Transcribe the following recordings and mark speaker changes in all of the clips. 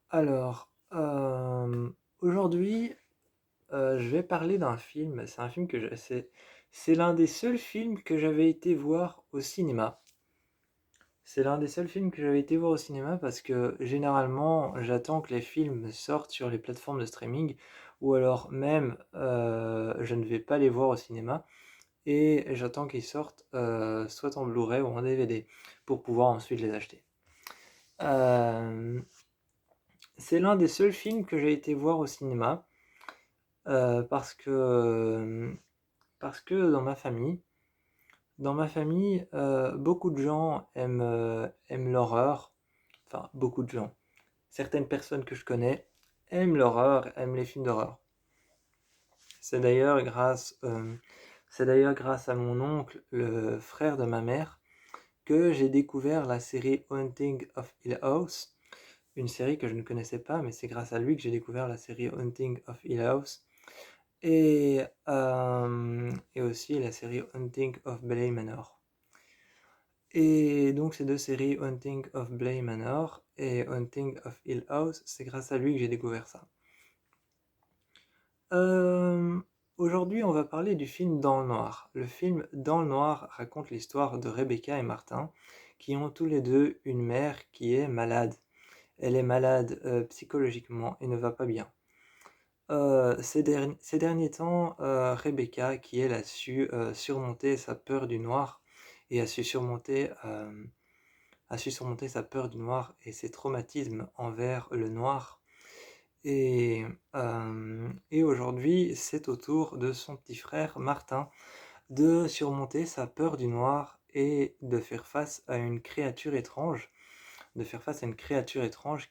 Speaker 1: Alors, aujourd'hui, je vais parler d'un film. C'est un film que c'est l'un des seuls films que j'avais été voir au cinéma. C'est l'un des seuls films que j'avais été voir au cinéma parce que généralement, j'attends que les films sortent sur les plateformes de streaming ou alors même, je ne vais pas les voir au cinéma et j'attends qu'ils sortent, soit en Blu-ray ou en DVD pour pouvoir ensuite les acheter. Hem, c'est l'un des seuls films que j'ai été voir au cinéma. Parce que, parce que dans ma famille, beaucoup de gens aiment l'horreur. Enfin, beaucoup de gens. Certaines personnes que je connais aiment l'horreur, aiment les films d'horreur. C'est d'ailleurs grâce, c'est d'ailleurs grâce à mon oncle, le frère de ma mère, que j'ai découvert la série Haunting of Hill House, une série que je ne connaissais pas, mais c'est grâce à lui que j'ai découvert la série Haunting of Hill House. Et aussi la série Haunting of Bly Manor. Et donc ces deux séries, Haunting of Bly Manor et Haunting of Hill House, c'est grâce à lui que j'ai découvert ça. Euh, Aujourd'hui, on va parler du film Dans le Noir. Le film Dans le Noir raconte l'histoire de Rebecca et Martin, qui ont tous les deux une mère qui est malade. Elle est malade psychologiquement et ne va pas bien. Ces derniers temps, Rebecca, qui elle a su surmonter sa peur du noir et a su surmonter sa peur du noir et ses traumatismes envers le noir. Et aujourd'hui, c'est au tour de son petit frère Martin de surmonter sa peur du noir et de faire face à une créature étrange,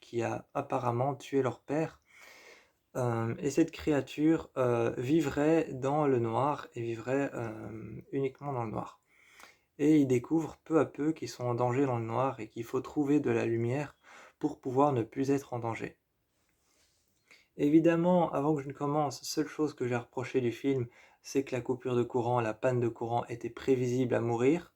Speaker 1: qui a apparemment tué leur père. Et cette créature vivrait dans le noir et vivrait uniquement dans le noir. Et ils découvrent peu à peu qu'ils sont en danger dans le noir et qu'il faut trouver de la lumière pour pouvoir ne plus être en danger. Évidemment, avant que je ne commence, seule chose que j'ai reproché du film, c'est que la coupure de courant, la panne de courant était prévisible à mourir.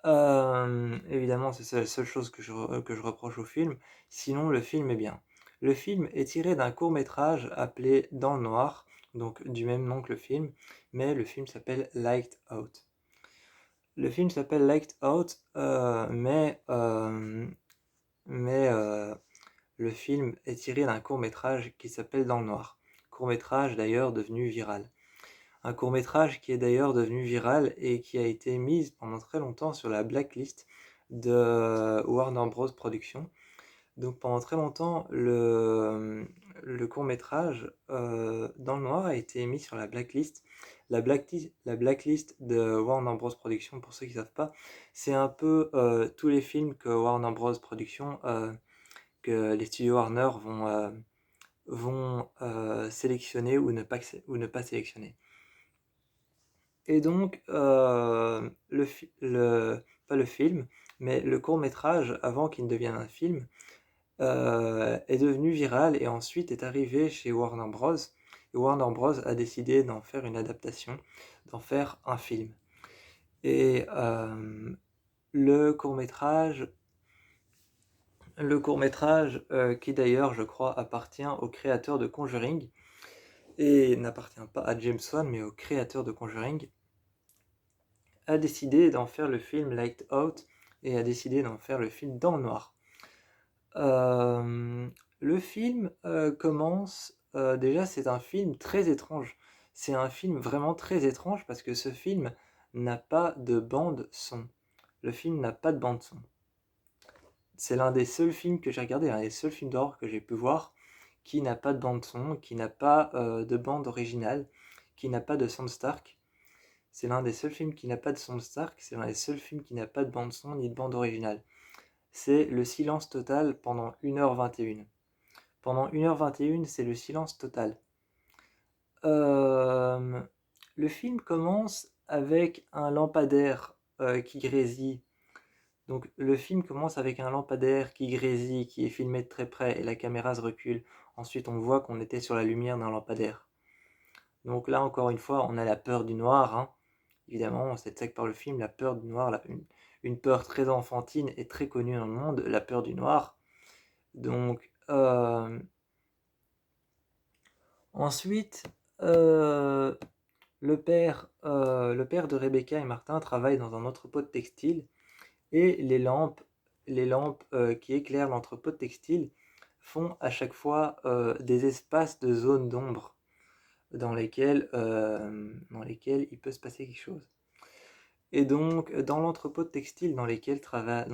Speaker 1: Évidemment, c'est la seule chose que je reproche au film. Sinon, le film est bien. Le film est tiré d'un court-métrage appelé Dans le Noir, donc du même nom que le film, mais le film s'appelle Light Out. Le film s'appelle Light Out, mais le film est tiré d'un court-métrage qui s'appelle Dans le Noir. Court-métrage d'ailleurs devenu viral. Un court-métrage qui est d'ailleurs devenu viral et qui a été mis pendant très longtemps sur la blacklist de Warner Bros. Productions. Donc pendant très longtemps, le court-métrage Dans le Noir a été mis sur la blacklist. La blacklist de Warner Bros. Productions, pour ceux qui ne savent pas, c'est un peu tous les films que Warner Bros. Productions, que les studios Warner vont sélectionner ou ne pas sélectionner. Et donc, pas le film, mais le court-métrage, avant qu'il ne devienne un film, est devenu viral et ensuite est arrivé chez Warner Bros. Et Warner Bros. A décidé d'en faire une adaptation, d'en faire un film. Et le court-métrage, qui d'ailleurs, je crois, appartient au créateur de Conjuring, et n'appartient pas à James Wan, mais au créateur de Conjuring, a décidé d'en faire le film Light Out et a décidé d'en faire le film Dans le Noir. Le film commence, déjà c'est un film très étrange. C'est un film vraiment très étrange parce que ce film n'a pas de bande son. Le film n'a pas de bande son. C'est l'un des seuls films que j'ai regardé, l'un des seuls films d'horreur que j'ai pu voir qui n'a pas de bande son, qui n'a pas de bande originale, qui n'a pas de soundtrack. C'est l'un des seuls films qui n'a pas de soundtrack, c'est l'un des seuls films qui n'a pas de bande son ni de bande originale. C'est le silence total pendant 1h21. Pendant 1h21, c'est le silence total. Euh, le film commence avec un lampadaire qui grésille. Donc le film commence avec un lampadaire qui grésille, qui est filmé de très près et la caméra se recule. Ensuite, on voit qu'on était sur la lumière d'un lampadaire. Donc là, encore une fois, on a la peur du noir, hein. Évidemment, c'est ça que par le film, la peur du noir, une peur très enfantine et très connue dans le monde, la peur du noir. Donc, ensuite, le père de Rebecca et Martin travaillent dans un entrepôt de textile et les lampes qui éclairent l'entrepôt de textile font à chaque fois des espaces de zones d'ombre dans lesquels il peut se passer quelque chose. Et donc, dans l'entrepôt de textile dans lequel travaillent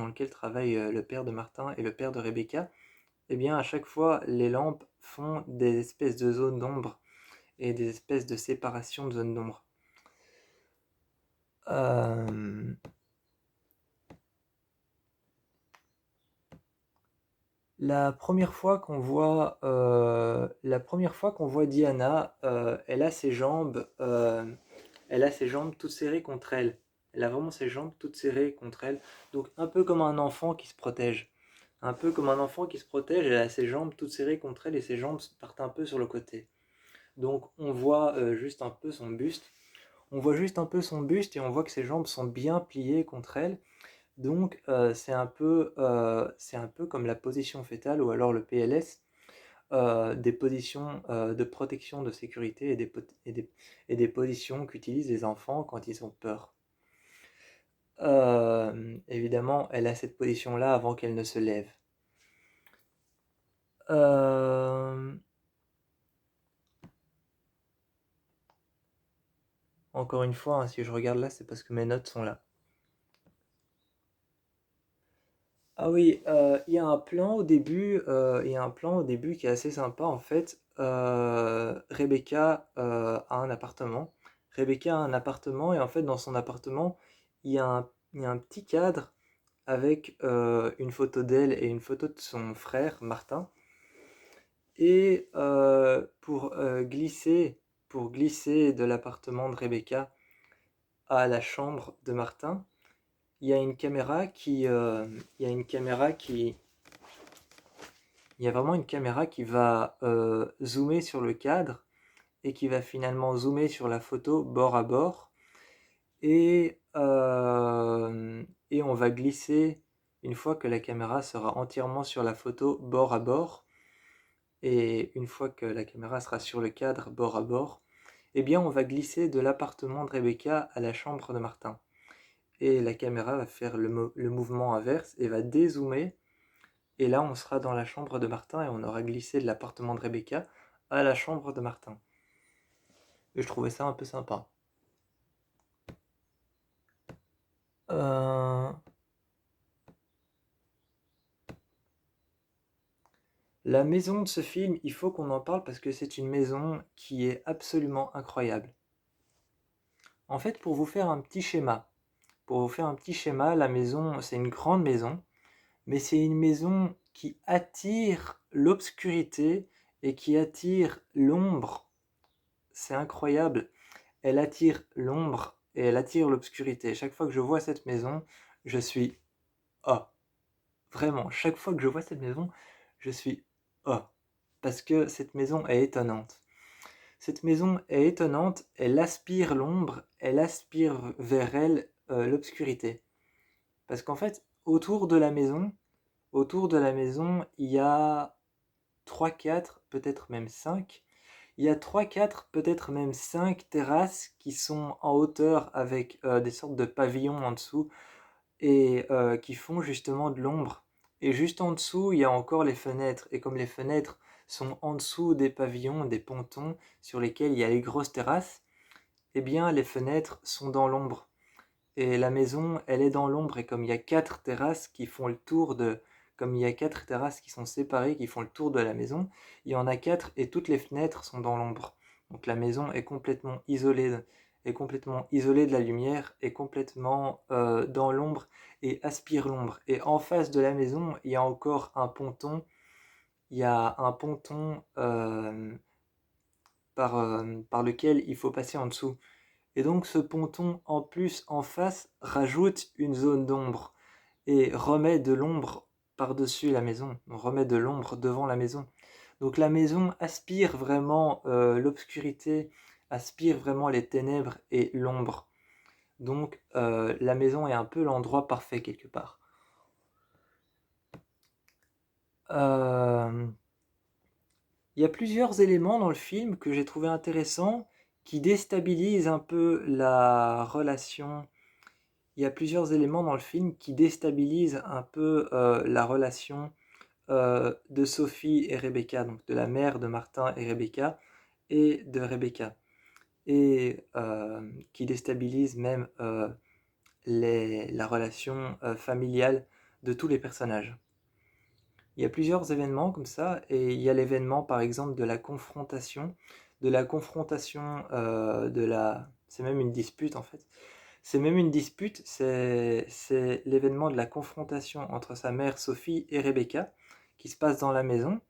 Speaker 1: le père de Martin et le père de Rebecca, eh bien, à chaque fois, les lampes font des espèces de zones d'ombre et des espèces de séparation de zones d'ombre. Euh, la première fois qu'on voit Diana, elle a ses jambes toutes serrées contre elle. Elle a vraiment ses jambes toutes serrées contre elle. Donc un peu comme un enfant qui se protège. Un peu comme un enfant qui se protège, elle a ses jambes toutes serrées contre elle et ses jambes partent un peu sur le côté. Donc on voit juste un peu son buste. On voit juste un peu son buste et on voit que ses jambes sont bien pliées contre elle. Donc c'est un peu comme la position fœtale ou alors le PLS, des positions de protection de sécurité et des positions qu'utilisent les enfants quand ils ont peur. Évidemment, elle a cette position-là avant qu'elle ne se lève. Euh, Encore une fois, hein, si je regarde là, c'est parce que mes notes sont là. Ah oui, il y a un plan au début qui est assez sympa en fait. Rebecca a un appartement. Rebecca a un appartement et en fait dans son appartement, il y a un petit cadre avec une photo d'elle et une photo de son frère Martin. Et pour glisser de l'appartement de Rebecca à la chambre de Martin, il y a une caméra qui, il y a une caméra qui, il y a vraiment une caméra qui va zoomer sur le cadre et qui va finalement zoomer sur la photo bord à bord. Et on va glisser, une fois que la caméra sera entièrement sur la photo bord à bord, et une fois que la caméra sera sur le cadre bord à bord, eh bien on va glisser de l'appartement de Rebecca à la chambre de Martin. Et la caméra va faire le mouvement inverse et va dézoomer. Et là, on sera dans la chambre de Martin et on aura glissé de l'appartement de Rebecca à la chambre de Martin. Et je trouvais ça un peu sympa. Euh, La maison de ce film, il faut qu'on en parle parce que c'est une maison qui est absolument incroyable. En fait, pour vous faire un petit schéma, la maison, c'est une grande maison, mais c'est une maison qui attire l'obscurité et qui attire l'ombre. C'est incroyable. Elle attire l'ombre et elle attire l'obscurité. Chaque fois que je vois cette maison, je suis oh. Vraiment, chaque fois que je vois cette maison, je suis oh. Parce que cette maison est étonnante. Cette maison est étonnante, elle aspire l'ombre, elle aspire vers elle l'obscurité. Parce qu'en fait, autour de la maison, il y a 3, 4, peut-être même 5. Il y a 3, 4, peut-être même 5 terrasses qui sont en hauteur avec des sortes de pavillons en dessous et qui font justement de l'ombre. Et juste en dessous, il y a encore les fenêtres. Et comme les fenêtres sont en dessous des pavillons, des pontons sur lesquels il y a les grosses terrasses, eh bien les fenêtres sont dans l'ombre. Et la maison, elle est dans l'ombre. Et comme il y a 4 terrasses qui font le tour de... Comme il y a 4 terrasses qui sont séparées, qui font le tour de la maison, il y en a 4 et toutes les fenêtres sont dans l'ombre. Donc la maison est complètement isolée de la lumière, est complètement dans l'ombre et aspire l'ombre. Et en face de la maison, il y a encore un ponton. Il y a un ponton par lequel il faut passer en dessous. Et donc ce ponton, en plus, en face, rajoute une zone d'ombre et remet de l'ombre par-dessus la maison, on remet de l'ombre devant la maison. Donc la maison aspire vraiment l'obscurité, aspire vraiment les ténèbres et l'ombre. Donc la maison est un peu l'endroit parfait quelque part. Euh, Il y a plusieurs éléments dans le film que j'ai trouvé intéressants, qui déstabilisent un peu la relation. Il y a plusieurs éléments dans le film qui déstabilisent un peu la relation de Sophie et Rebecca, donc de la mère de Martin et Rebecca, et de Rebecca, et qui déstabilisent même la relation familiale de tous les personnages. Il y a plusieurs événements comme ça, et il y a l'événement par exemple c'est même une dispute en fait. C'est même une dispute, c'est l'événement de la confrontation entre sa mère Sophie et Rebecca qui se passe dans la maison.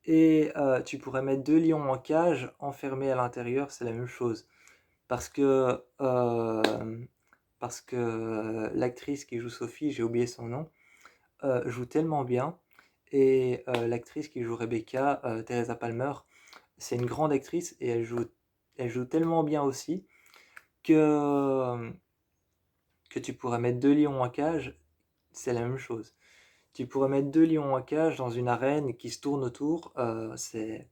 Speaker 1: Et tu pourrais mettre deux lions en cage, enfermés à l'intérieur, c'est la même chose. Parce que, l'actrice qui joue Sophie, j'ai oublié son nom, joue tellement bien. Et l'actrice qui joue Rebecca, Teresa Palmer, c'est une grande actrice et elle joue tellement bien aussi que, que tu pourrais mettre deux lions en cage, c'est la même chose. Tu pourrais mettre deux lions en cage dans une arène qui se tourne autour, ce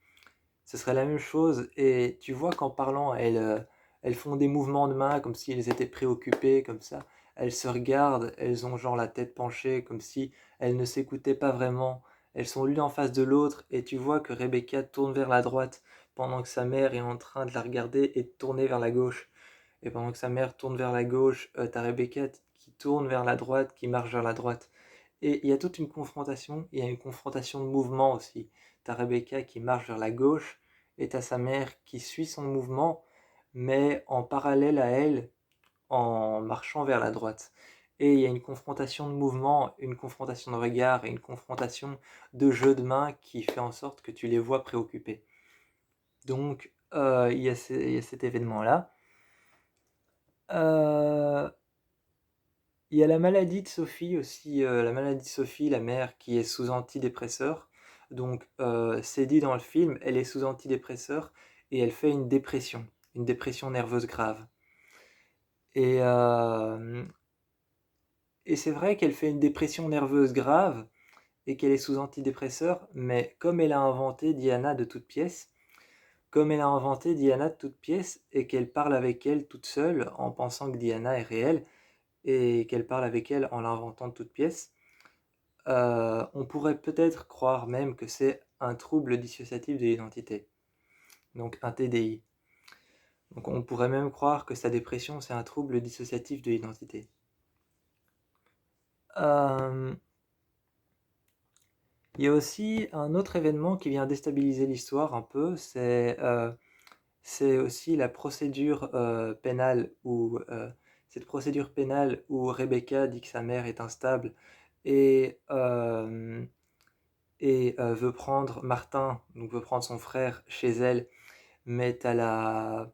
Speaker 1: serait la même chose. Et tu vois qu'en parlant, elles font des mouvements de main comme si elles étaient préoccupées, comme ça. Elles se regardent, elles ont genre la tête penchée, comme si elles ne s'écoutaient pas vraiment. Elles sont l'une en face de l'autre, et tu vois que Rebecca tourne vers la droite, pendant que sa mère est en train de la regarder et de tourner vers la gauche. Et pendant que sa mère tourne vers la gauche, t'as Rebecca qui tourne vers la droite, qui marche vers la droite. Et il y a toute une confrontation, il y a une confrontation de mouvement aussi. T'as Rebecca qui marche vers la gauche, et t'as sa mère qui suit son mouvement, mais en parallèle à elle, en marchant vers la droite. Et il y a une confrontation de mouvement, une confrontation de regard et une confrontation de jeu de main qui fait en sorte que tu les vois préoccupés. Donc, il y a cet événement-là. Euh, Il y a la maladie de Sophie aussi, la maladie de Sophie, la mère, qui est sous antidépresseur. Donc, c'est dit dans le film, elle est sous antidépresseur et elle fait une dépression nerveuse grave. Et, euh, et c'est vrai qu'elle fait une dépression nerveuse grave et qu'elle est sous antidépresseur, mais comme elle a inventé Diana de toute pièce, et qu'elle parle avec elle toute seule en pensant que Diana est réelle et qu'elle parle avec elle en l'inventant de toute pièce, on pourrait peut-être croire même que c'est un trouble dissociatif de l'identité, donc un TDI. Donc on pourrait même croire que sa dépression, c'est un trouble dissociatif de l'identité. Euh, Il y a aussi un autre événement qui vient déstabiliser l'histoire un peu, c'est aussi la procédure pénale où cette procédure pénale où Rebecca dit que sa mère est instable et, euh, veut prendre Martin, donc veut prendre son frère chez elle, mais t'as la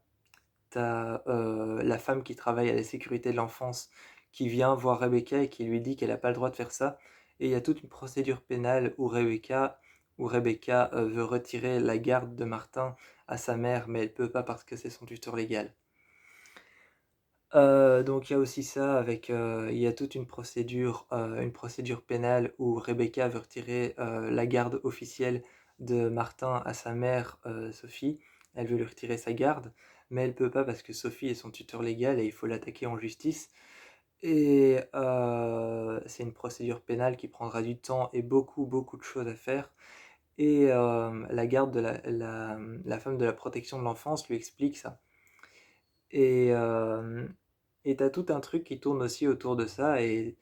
Speaker 1: femme qui travaille à la sécurité de l'enfance qui vient voir Rebecca et qui lui dit qu'elle n'a pas le droit de faire ça. Et il y a toute une procédure pénale où Rebecca veut retirer la garde de Martin à sa mère, mais elle peut pas parce que c'est son tuteur légal. Donc il y a aussi ça avec, il y a toute une procédure pénale où Rebecca veut retirer la garde officielle de Martin à sa mère, Sophie. Elle veut lui retirer sa garde, mais elle peut pas parce que Sophie est son tuteur légal et il faut l'attaquer en justice. Et c'est une procédure pénale qui prendra du temps et beaucoup, beaucoup de choses à faire. Et la garde de la femme de la protection de l'enfance lui explique ça. Et t'as tout un truc qui tourne aussi autour de ça, et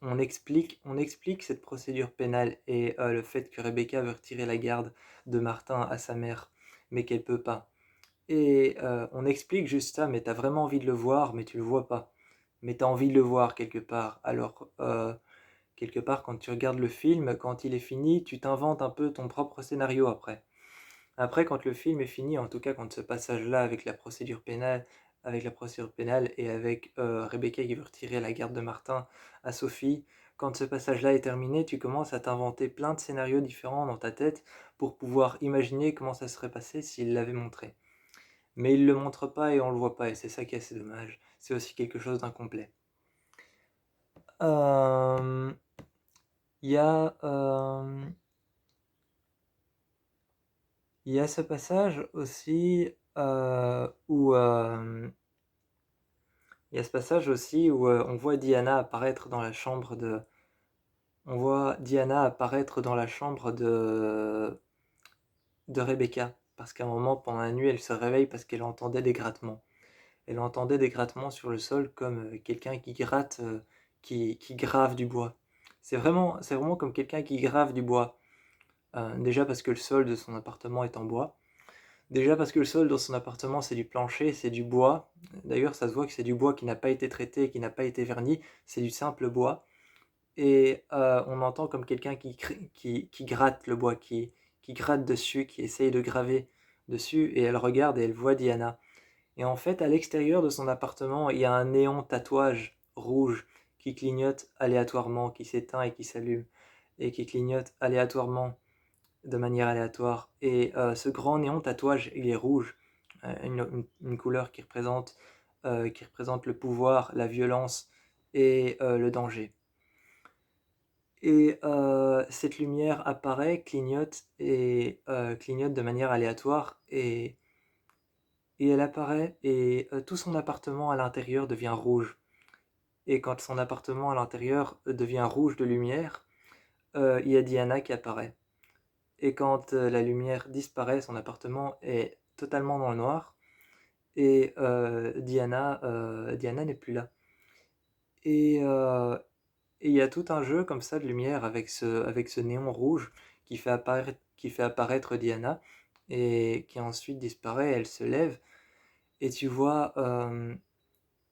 Speaker 1: on explique cette procédure pénale et le fait que Rebecca veut retirer la garde de Martin à sa mère, mais qu'elle peut pas. Et on explique juste ça, mais t'as vraiment envie de le voir, mais tu le vois pas. Mais t'as envie de le voir quelque part. Alors, quelque part, quand tu regardes le film, quand il est fini, tu t'inventes un peu ton propre scénario après. Après, quand le film est fini, en tout cas quand ce passage-là avec la procédure pénale et avec Rebecca qui veut retirer la garde de Martin à Sophie, quand ce passage-là est terminé, tu commences à t'inventer plein de scénarios différents dans ta tête pour pouvoir imaginer comment ça serait passé s'il l'avait montré. Mais il le montre pas et on le voit pas, et c'est ça qui est assez dommage. C'est aussi quelque chose d'incomplet. Euh, Il y a Il y a ce passage aussi, où, il y a ce passage aussi où, on voit Diana apparaître dans la chambre de on voit Diana apparaître dans la chambre de Rebecca. Parce qu'à un moment, pendant la nuit, elle se réveille parce qu'elle entendait des grattements. Elle entendait des grattements sur le sol comme, quelqu'un qui gratte, qui grave du bois. C'est vraiment comme quelqu'un qui grave du bois. Déjà parce que le sol de son appartement est en bois. Déjà parce que le sol dans son appartement, c'est du plancher, c'est du bois. D'ailleurs, ça se voit que c'est du bois qui n'a pas été traité, qui n'a pas été verni, c'est du simple bois. Et on entend comme quelqu'un qui gratte le bois, qui gratte dessus, qui essaye de graver dessus, et elle regarde et elle voit Diana. Et en fait, à l'extérieur de son appartement, il y a un néon tatouage rouge qui clignote aléatoirement, qui s'éteint et qui s'allume, et qui clignote aléatoirement de manière aléatoire. Et ce grand néon tatouage, il est rouge, une couleur qui représente le pouvoir, la violence et le danger. Et cette lumière apparaît, clignote et clignote de manière aléatoire et elle apparaît et tout son appartement à l'intérieur devient rouge. Et quand son appartement à l'intérieur devient rouge de lumière, il y a Diana qui apparaît. Et quand la lumière disparaît, son appartement est totalement dans le noir et Diana n'est plus là. Et il y a tout un jeu comme ça de lumière avec ce néon rouge qui fait apparaître Diana et qui ensuite disparaît, elle se lève et tu vois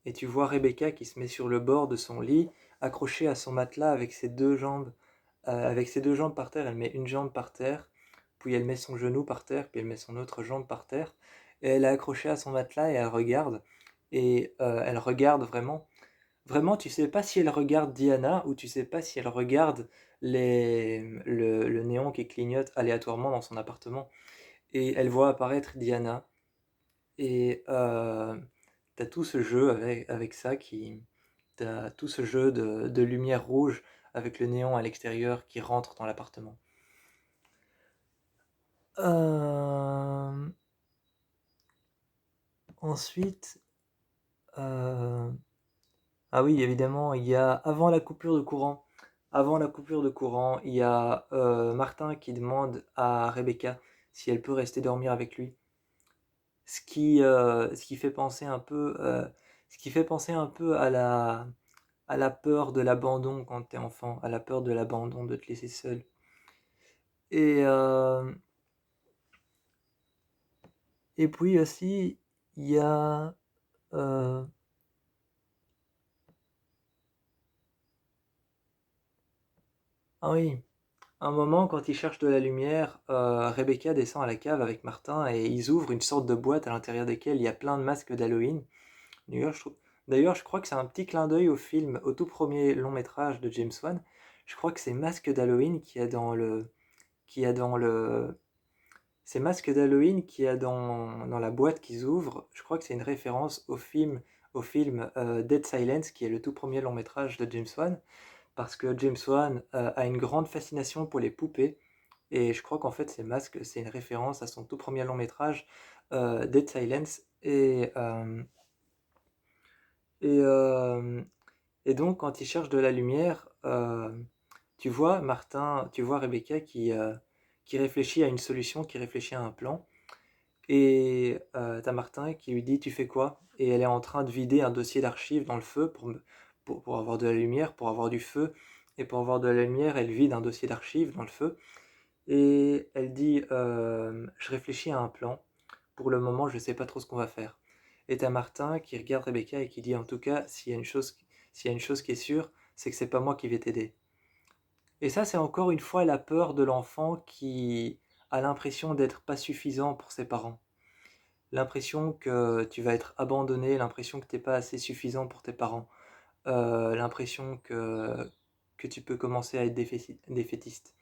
Speaker 1: Rebecca qui se met sur le bord de son lit, accrochée à son matelas avec ses deux jambes par terre. Elle met une jambe par terre, puis elle met son genou par terre, puis elle met son autre jambe par terre. Et elle est accrochée à son matelas et elle regarde. Et elle regarde vraiment. Vraiment, tu sais pas si elle regarde Diana ou tu sais pas si elle regarde le néon qui clignote aléatoirement dans son appartement. Et elle voit apparaître Diana. Et t'as tout ce jeu avec ça t'as tout ce jeu de lumière rouge avec le néon à l'extérieur qui rentre dans l'appartement. Euh, ensuite, euh, ah oui, évidemment, il y a avant la coupure de courant. Avant la coupure de courant, il y a Martin qui demande à Rebecca si elle peut rester dormir avec lui. Ce qui fait penser un peu, à la peur de l'abandon quand t'es enfant, à la peur de l'abandon, de te laisser seul. Et, euh, et puis aussi, il y a... euh, ah oui, un moment, quand ils cherchent de la lumière, Rebecca descend à la cave avec Martin et ils ouvrent une sorte de boîte à l'intérieur desquelles il y a plein de masques d'Halloween. D'ailleurs, je crois que c'est un petit clin d'œil au film, au tout premier long métrage de James Wan. Je crois que c'est Masque d'Halloween qui a dans le, ces masques d'Halloween qu'il y a dans la boîte qu'ils ouvrent. Je crois que c'est une référence au film Dead Silence, qui est le tout premier long métrage de James Wan, parce que James Wan a une grande fascination pour les poupées, et je crois qu'en fait ces masques, c'est une référence à son tout premier long métrage, Dead Silence, et et donc quand il cherche de la lumière, tu vois Rebecca qui réfléchit à une solution, qui réfléchit à un plan, et t'as Martin qui lui dit: «Tu fais quoi?» Et elle est en train de vider un dossier d'archives dans le feu pour avoir de la lumière, pour avoir du feu, et pour avoir de la lumière, elle vide un dossier d'archives dans le feu, et elle dit: «Je réfléchis à un plan. Pour le moment, je sais pas trop ce qu'on va faire.» Et t'as Martin qui regarde Rebecca et qui dit: «En tout cas, s'il y a une chose qui est sûre, c'est que c'est pas moi qui vais t'aider.» Et ça, c'est encore une fois la peur de l'enfant qui a l'impression d'être pas suffisant pour ses parents. L'impression que tu vas être abandonné, l'impression que t'es pas assez suffisant pour tes parents, l'impression que tu peux commencer à être défaitiste.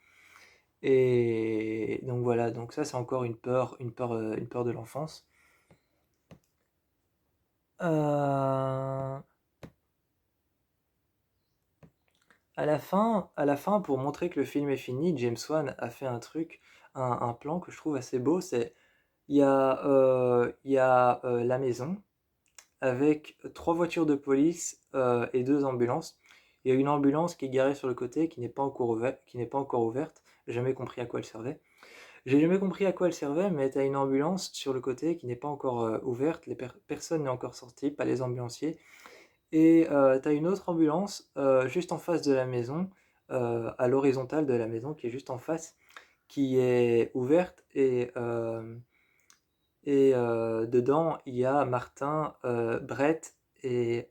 Speaker 1: Et donc voilà, donc ça c'est encore une peur de l'enfance. Euh, À la fin, pour montrer que le film est fini, James Wan a fait un plan que je trouve assez beau. C'est il y a la maison avec trois voitures de police et deux ambulances. Il y a une ambulance qui est garée sur le côté, qui n'est pas encore ouverte. J'ai jamais compris à quoi elle servait. J'ai jamais compris à quoi elle servait, mais tu as une ambulance sur le côté qui n'est pas encore ouverte. Personne n'est encore sorti, pas les ambulanciers. Et tu as une autre ambulance juste en face de la maison, à l'horizontale de la maison, qui est juste en face, qui est ouverte. Et dedans, il y a Martin, Brett et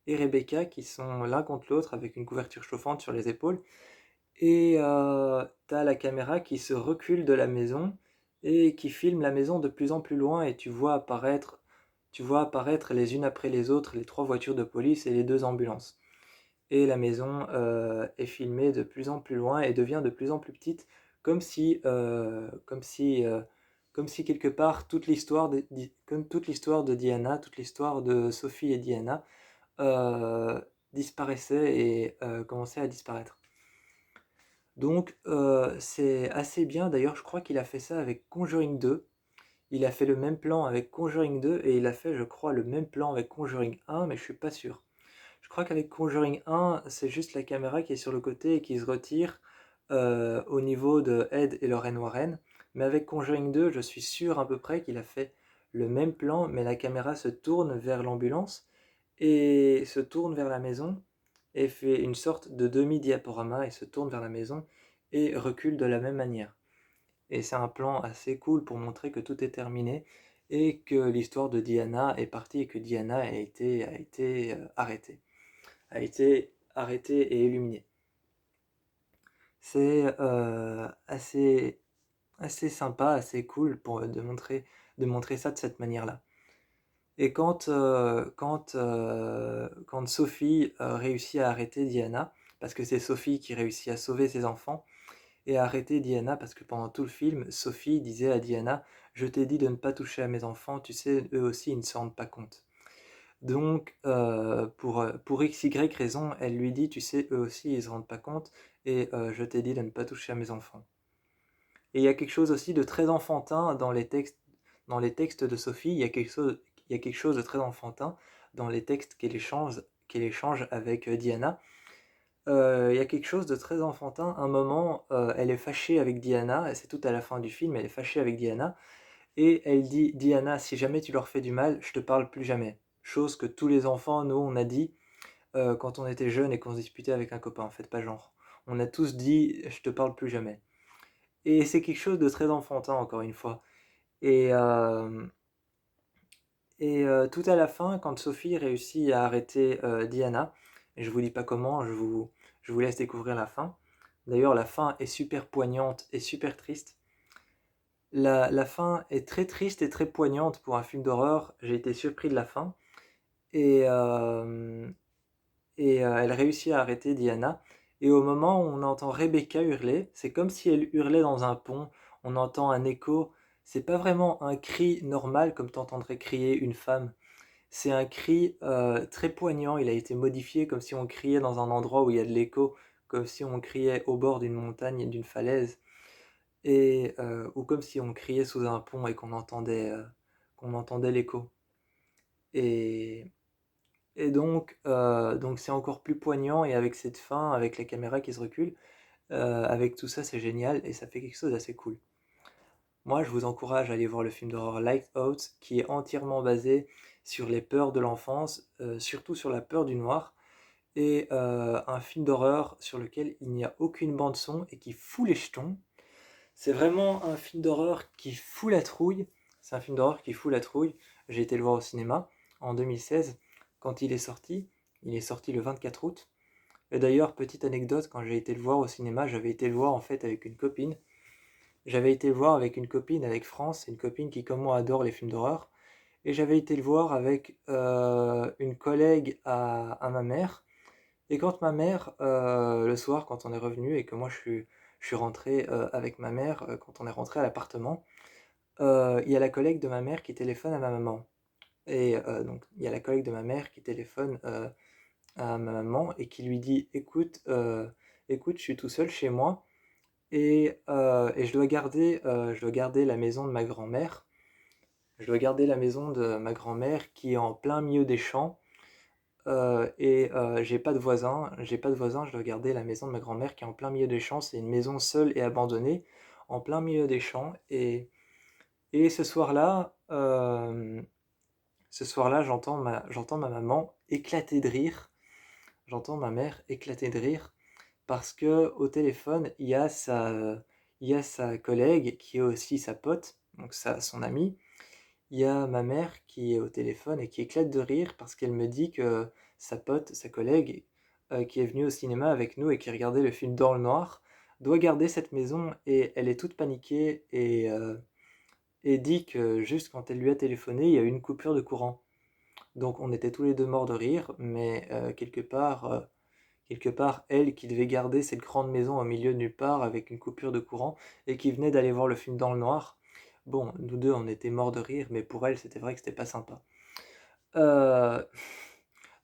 Speaker 1: Rebecca qui sont l'un contre l'autre avec une couverture chauffante sur les épaules. Et t'as la caméra qui se recule de la maison et qui filme la maison de plus en plus loin et tu vois apparaître les unes après les autres les trois voitures de police et les deux ambulances. Et la maison est filmée de plus en plus loin et devient de plus en plus petite, comme si, quelque part comme toute l'histoire de Diana, toute l'histoire de Sophie et Diana euh, disparaissait et commençait à disparaître. Donc c'est assez bien. D'ailleurs, je crois qu'il a fait ça avec Conjuring 2. Il a fait le même plan avec Conjuring 2 et il a fait, je crois, le même plan avec Conjuring 1, mais je suis pas sûr. Je crois qu'avec Conjuring 1, c'est juste la caméra qui est sur le côté et qui se retire au niveau de Ed et Lorraine Warren. Mais avec Conjuring 2, je suis sûr à peu près qu'il a fait le même plan, mais la caméra se tourne vers l'ambulance et se tourne vers la maison et fait une sorte de demi-diaporama et se tourne vers la maison et recule de la même manière. Et c'est un plan assez cool pour montrer que tout est terminé et que l'histoire de Diana est partie et que Diana a été arrêtée et illuminée. C'est assez sympa, assez cool de montrer ça de cette manière-là. Et quand Sophie réussit à arrêter Diana, parce que c'est Sophie qui réussit à sauver ses enfants, et à arrêter Diana, parce que pendant tout le film, Sophie disait à Diana: «Je t'ai dit de ne pas toucher à mes enfants, tu sais, eux aussi, ils ne se rendent pas compte.» Donc, pour x, y raison, elle lui dit: «Tu sais, eux aussi, ils se rendent pas compte, et je t'ai dit de ne pas toucher à mes enfants.» Et il y a quelque chose aussi de très enfantin dans les textes de Sophie. Il y a quelque chose de très enfantin dans les textes qu'elle échange avec Diana. Il y a quelque chose de très enfantin. Un moment, elle est fâchée avec Diana, et c'est tout à la fin du film, elle est fâchée avec Diana, et elle dit: «Diana, si jamais tu leur fais du mal, je te parle plus jamais.» Chose que tous les enfants, nous, on a dit quand on était jeunes et qu'on se disputait avec un copain. Faites pas genre. On a tous dit: «Je te parle plus jamais.» Et c'est quelque chose de très enfantin, encore une fois. Et, tout à la fin, quand Sophie réussit à arrêter Diana, et je vous dis pas comment, je vous laisse découvrir la fin. D'ailleurs, la fin est super poignante et super triste. La fin est très triste et très poignante pour un film d'horreur. J'ai été surpris de la fin. Et elle réussit à arrêter Diana. Et au moment où on entend Rebecca hurler, c'est comme si elle hurlait dans un pont. On entend un écho. C'est pas vraiment un cri normal comme t'entendrais crier une femme. C'est un cri très poignant. Il a été modifié comme si on criait dans un endroit où il y a de l'écho, comme si on criait au bord d'une montagne et d'une falaise, ou comme si on criait sous un pont et qu'on entendait l'écho. Et, et donc c'est encore plus poignant, et avec cette fin, avec la caméra qui se recule, avec tout ça, c'est génial et ça fait quelque chose d'assez cool. Moi, je vous encourage à aller voir le film d'horreur Lighthouse, qui est entièrement basé sur les peurs de l'enfance, surtout sur la peur du noir, et un film d'horreur sur lequel il n'y a aucune bande son et qui fout les jetons. C'est vraiment un film d'horreur qui fout la trouille. C'est un film d'horreur qui fout la trouille. J'ai été le voir au cinéma en 2016 quand il est sorti. Il est sorti le 24 août. Et d'ailleurs, petite anecdote, quand j'ai été le voir au cinéma, j'avais été le voir en fait avec une copine. J'avais été le voir avec une copine, avec France, une copine qui, comme moi, adore les films d'horreur. Et j'avais été le voir avec une collègue à ma mère. Et quand ma mère, le soir, quand on est revenu et que moi je suis rentré avec ma mère, quand on est rentré à l'appartement, il y a la collègue de ma mère qui téléphone à ma maman. Et donc, il y a la collègue de ma mère qui téléphone à ma maman et qui lui dit: «Écoute, je suis tout seul chez moi et je dois garder la maison de ma grand-mère. Je dois garder la maison de ma grand-mère qui est en plein milieu des champs, j'ai pas de voisins, je dois garder la maison de ma grand-mère qui est en plein milieu des champs. C'est une maison seule et abandonnée, en plein milieu des champs et ce soir-là, j'entends ma maman éclater de rire, j'entends ma mère éclater de rire parce que au téléphone, il y a sa collègue qui est aussi sa pote, donc son amie. Il y a ma mère qui est au téléphone et qui éclate de rire parce qu'elle me dit que sa pote, sa collègue, qui est venue au cinéma avec nous et qui regardait le film Dans le noir, doit garder cette maison et elle est toute paniquée et dit que juste quand elle lui a téléphoné, il y a eu une coupure de courant. Donc on était tous les deux morts de rire, mais quelque part, elle qui devait garder cette grande maison au milieu de nulle part avec une coupure de courant et qui venait d'aller voir le film Dans le noir. Bon, nous deux, on était morts de rire, mais pour elle, c'était vrai que c'était pas sympa. Euh,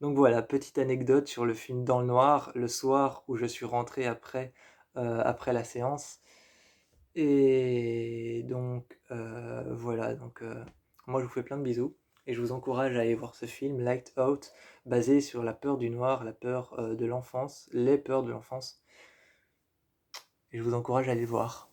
Speaker 1: Donc voilà, petite anecdote sur le film Dans le noir, le soir où je suis rentré après la séance. Et donc voilà, moi je vous fais plein de bisous et je vous encourage à aller voir ce film Light Out, basé sur la peur du noir, la peur de l'enfance, les peurs de l'enfance. Et je vous encourage à aller le voir.